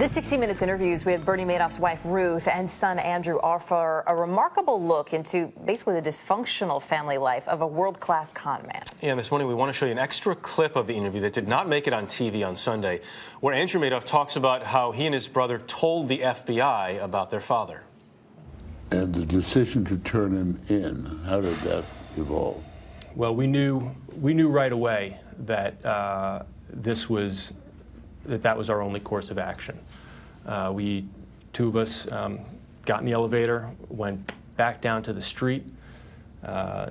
This 60 Minutes interviews with Bernie Madoff's wife, Ruth, and son, Andrew, offer a remarkable look into basically the dysfunctional family life of a world-class con man. Yeah, this morning we want to show you an extra clip of the interview that did not make it on TV on Sunday, where Andrew Madoff talks about how he and his brother told the FBI about their father. And the decision to turn him in, how did that evolve? Well, we knew right away that that was our only course of action. Two of us got in the elevator, went back down to the street.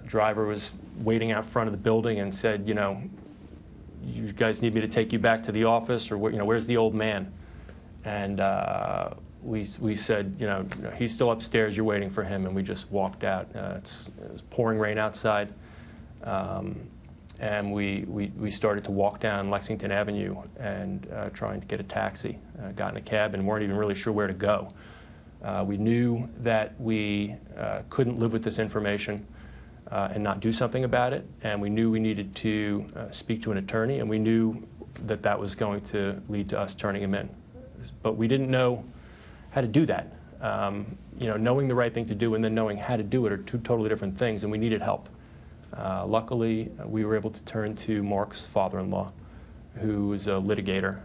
Driver was waiting out front of the building and said, you know, you guys need me to take you back to the office, or where's the old man? And we said, you know, he's still upstairs, you're waiting for him, and we just walked out. It was pouring rain outside. And we started to walk down Lexington Avenue and trying to get a taxi. Got in a cab and weren't even really sure where to go. We knew that we couldn't live with this information and not do something about it, and we knew we needed to speak to an attorney, and we knew that that was going to lead to us turning him in. But we didn't know how to do that. You know, knowing the right thing to do and then knowing how to do it are two totally different things, and we needed help. Luckily, we were able to turn to Mark's father-in-law, who is a litigator,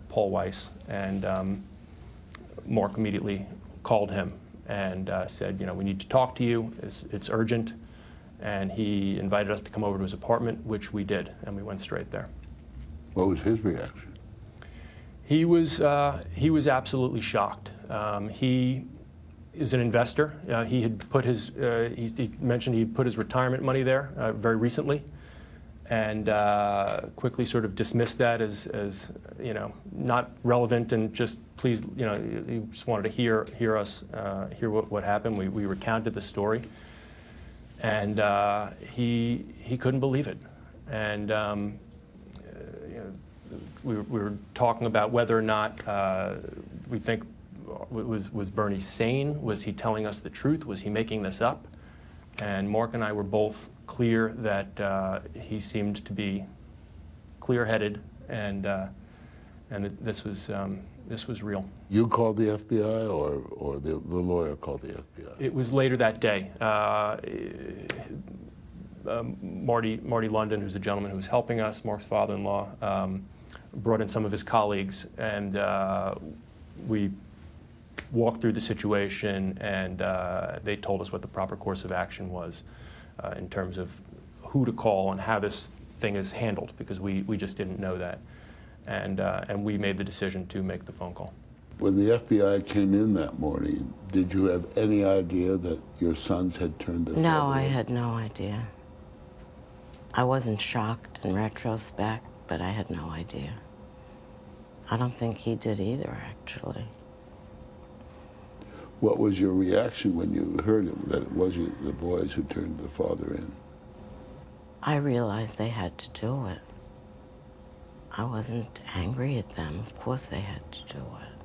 Paul Weiss, and Mark immediately called him and said, you know, we need to talk to you, it's urgent, and he invited us to come over to his apartment, which we did, and we went straight there. What was his reaction? He was absolutely shocked. He is an investor. He had put his, he mentioned he had put his retirement money there very recently, and quickly sort of dismissed that as you know, not relevant, and just please, you know, he just wanted to hear us hear what happened. We recounted the story, and he couldn't believe it, and you know, we were talking about whether or not we think. Was Bernie sane? Was he telling us the truth? Was he making this up? And Mark and I were both clear that he seemed to be clear-headed, and that this was real. You called the FBI, or the lawyer called the FBI? It was later that day. Marty London, who's the gentleman who was helping us, Mark's father-in-law, brought in some of his colleagues, and we walked through the situation, and they told us what the proper course of action was in terms of who to call and how this thing is handled, because we just didn't know that. And we made the decision to make the phone call. When the FBI came in that morning, did you have any idea that your sons had turned this over? No, I had no idea. I wasn't shocked in retrospect, but I had no idea. I don't think he did either, actually. What was your reaction when you heard it, that it wasn't the boys who turned the father in? I realized they had to do it. I wasn't angry at them. Of course they had to do it.